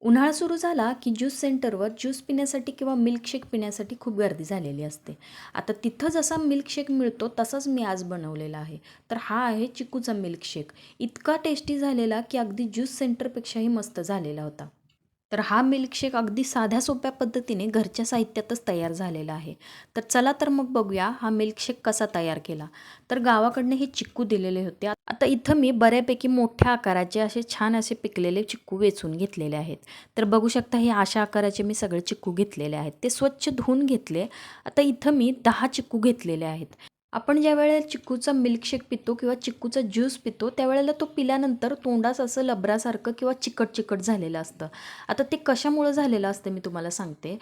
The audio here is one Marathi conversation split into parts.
उन्हाळा सुरू झाला की ज्यूस सेंटरवर ज्यूस पिण्यासाठी किंवा मिल्कशेक पिण्यासाठी खूप गर्दी झालेली असते. आता तिथं जसा मिल्कशेक मिळतो तसाच मी आज बनवलेला आहे. तर हा आहे चिकूचा मिल्कशेक. इतका टेस्टी झालेला की अगदी ज्यूस सेंटरपेक्षाही मस्त झालेला होता. तर हा मिल्कशेक अगदी साध्या सोप्या पद्धतीने घरच्या साहित्यातच तयार झालेला आहे. तर चला तर मग बघूया हा मिल्कशेक कसा तयार केला. तर गावाकडनं हे चिक्कू दिलेले होते. आता इथं मी बऱ्यापैकी मोठ्या आकाराचे असे छान असे पिकलेले चिक्कू वेचून घेतलेले आहेत. तर बघू शकता हे अशा आकाराचे मी सगळे चिक्कू घेतलेले आहेत. ते स्वच्छ धुवून घेतले. आता इथं मी 10 चिक्कू घेतलेले आहेत. आपण ज्यावेळेला चिक्कूचा मिल्कशेक पितो किंवा चिक्कूचा ज्यूस पितो त्यावेळेला तो पिल्यानंतर तोंडास असं लबरासारखं किंवा चिकट झालेलं असतं. आता ते कशामुळं झालेलं असतं मी तुम्हाला सांगते.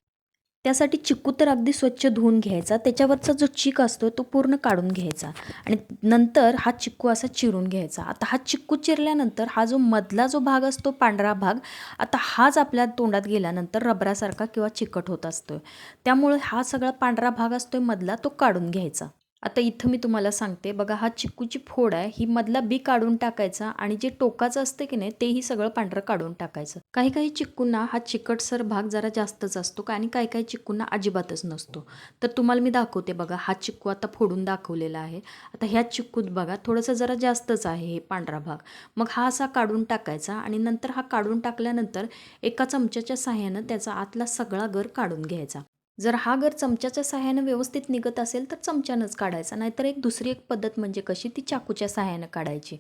त्यासाठी चिक्कू तर अगदी स्वच्छ धुवून घ्यायचा, त्याच्यावरचा जो चीक असतो तो पूर्ण काढून घ्यायचा आणि नंतर हा चिक्कू असा चिरून घ्यायचा. आता हा चिक्कू चिरल्यानंतर हा जो मधला जो भाग असतो पांढरा भाग, आता हाच आपल्या तोंडात गेल्यानंतर रबरासारखा किंवा चिकट होत असतो. त्यामुळे हा सगळा पांढरा भाग असतो मधला तो काढून घ्यायचा. आता इथं मी तुम्हाला सांगते बघा, हा चिक्कूची फोड आहे, ही मधला बी काढून टाकायचा आणि जे टोकाचं असते की नाही तेही सगळं पांढरं काढून टाकायचं. काही काही चिक्कूंना हा चिकटसर भाग जरा जास्तच असतो आणि काही काही चिक्कूंना अजिबातच नसतो. तर तुम्हाला मी दाखवते बघा, हा चिक्कू आता फोडून दाखवलेला आहे. आता ह्या चिक्कूत बघा थोडंसं जरा जास्तच आहे हे पांढरा भाग. मग हा असा काढून टाकायचा आणि नंतर हा काढून टाकल्यानंतर एका चमच्याच्या साहाय्यानं त्याचा आतला सगळा गर काढून घ्यायचा. जर हा गर चमच्याच्या सहाय्यानं व्यवस्थित निघत असेल तर चमच्यानंच काढायचा, नाहीतर दुसरी एक पद्धत म्हणजे कशी, ती चाकूच्या सहाय्यानं काढायची.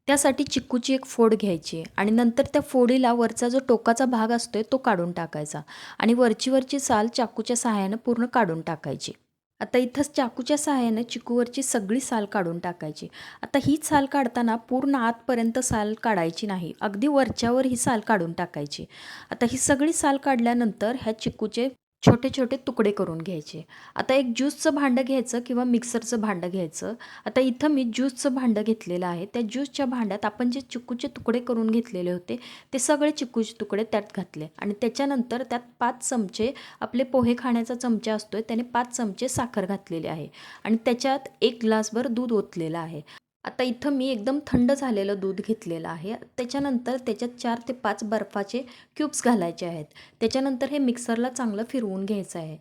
त्यासाठी चिक्कूची एक फोड घ्यायची आणि नंतर त्या फोडीला वरचा जो टोकाचा भाग असतोय तो काढून टाकायचा आणि वरची साल चाकूच्या सहाय्यानं पूर्ण काढून टाकायची. आता इथंच चाकूच्या सहाय्यानं चिकूवरची सगळी साल काढून टाकायची. आता ही साल काढताना पूर्ण आतपर्यंत साल काढायची नाही, अगदी वरच्यावर ही साल काढून टाकायची. आता ही सगळी साल काढल्यानंतर ह्या चिकूचे छोटे छोटे तुकडे करून घ्यायचे. आता एक ज्यूसचं भांडं घ्यायचं किंवा मिक्सरचं भांडं घ्यायचं. आता इथं मी ज्यूसचं भांडं घेतलेलं आहे. त्या ज्यूसच्या भांड्यात आपण जे चिकूचे तुकडे करून घेतलेले होते ते सगळे चिकूचे तुकडे त्यात घातले आणि त्याच्यानंतर त्यात 5 चमचे आपले पोहे खाण्याचा चमचा असतोय त्याने 5 चमचे साखर घातलेली आहे आणि त्याच्यात 1 ग्लासभर दूध ओतलेलं आहे. आता इथं मी एकदम थंड झालेलं दूध घेतलेलं आहे. त्याच्यानंतर त्याच्यात 4 ते 5 बर्फाचे क्यूब्स घालायचे आहेत. त्याच्यानंतर हे मिक्सरला चांगलं फिरवून घ्यायचं आहे.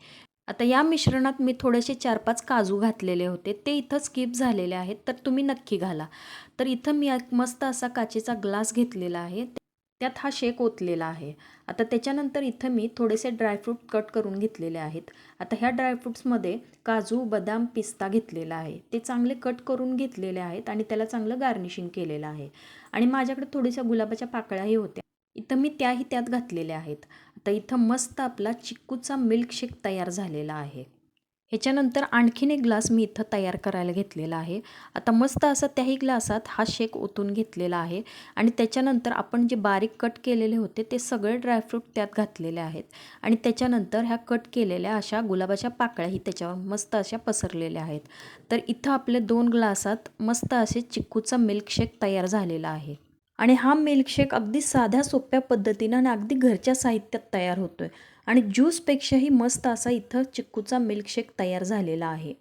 आता या मिश्रणात मी थोडेसे 4-5 काजू घातलेले होते, ते इथं स्किप झालेले आहेत, तर तुम्ही नक्की घाला. तर इथं मी एक मस्त असा काचेचा ग्लास घेतलेला आहे, त्यात हा शेक ओतलेला आहे. आता त्याच्यानंतर इथं मी थोडेसे ड्रायफ्रूट कट करून घेतलेले आहेत. आता ह्या ड्रायफ्रूट्समध्ये काजू, बदाम, पिस्ता घेतलेला आहे. ते चांगले कट करून घेतलेले आहेत आणि त्याला चांगलं गार्निशिंग केलेलं आहे आणि माझ्याकडे थोड्याशा गुलाबाच्या पाकळ्याही होत्या. इथं मी त्याही त्यात घातलेल्या आहेत. आता इथं मस्त आपला चिक्कूचा मिल्कशेक तयार झालेला आहे. ह्याच्यानंतर आणखीन एक ग्लास मी इथं तयार करायला घेतलेला आहे. आता मस्त असा त्याही ग्लासात हा शेक ओतून घेतलेला आहे आणि त्याच्यानंतर आपण जे बारीक कट केलेले होते ते सगळे ड्रायफ्रूट त्यात घातलेले आहेत आणि त्याच्यानंतर ह्या कट केलेल्या अशा गुलाबाच्या पाकळ्याही त्याच्यावर मस्त अशा पसरलेल्या आहेत. तर इथं आपले 2 ग्लासात मस्त असे चिक्कूचा मिल्कशेक तयार झालेला आहे आणि हा मिल्कशेक अगदी साध्या सोप्या पद्धतीनं आणि अगदी घरच्या साहित्यात तयार होतोय आणि ज्यूसपेक्षाही मस्त असा इथं चिक्कूचा मिल्कशेक तयार झालेला आहे.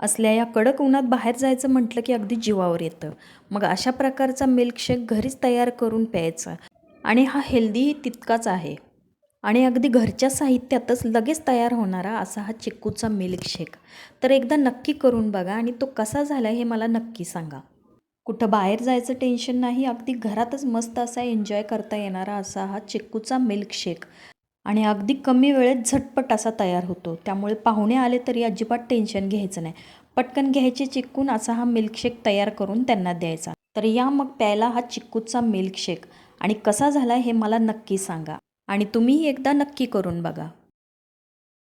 असल्या या कडक उन्हात बाहेर जायचं म्हटलं की अगदी जीवावर येतं. मग अशा प्रकारचा मिल्कशेक घरीच तयार करून प्यायचा आणि हा हेल्दीही तितकाच आहे आणि अगदी घरच्या साहित्यातच लगेच तयार होणारा असा हा चिक्कूचा मिल्कशेक. तर एकदा नक्की करून बघा आणि तो कसा झाला हे मला नक्की सांगा. कुठं बाहेर जायचं टेन्शन नाही, अगदी घरातच मस्त असा एन्जॉय करता येणारा असा हा चिक्कूचा मिल्कशेक आणि अगदी कमी वेळेत झटपट असा तयार होतो. त्यामुळे पाहुणे आले तरी अजिबात टेन्शन घ्यायचं नाही. पटकन घ्यायचे चिक्कून असा हा मिल्कशेक तयार करून त्यांना द्यायचा. तर या मग प्यायला हा चिक्कूचा मिल्कशेक आणि कसा झाला हे मला नक्की सांगा आणि तुम्हीही एकदा नक्की करून बघा.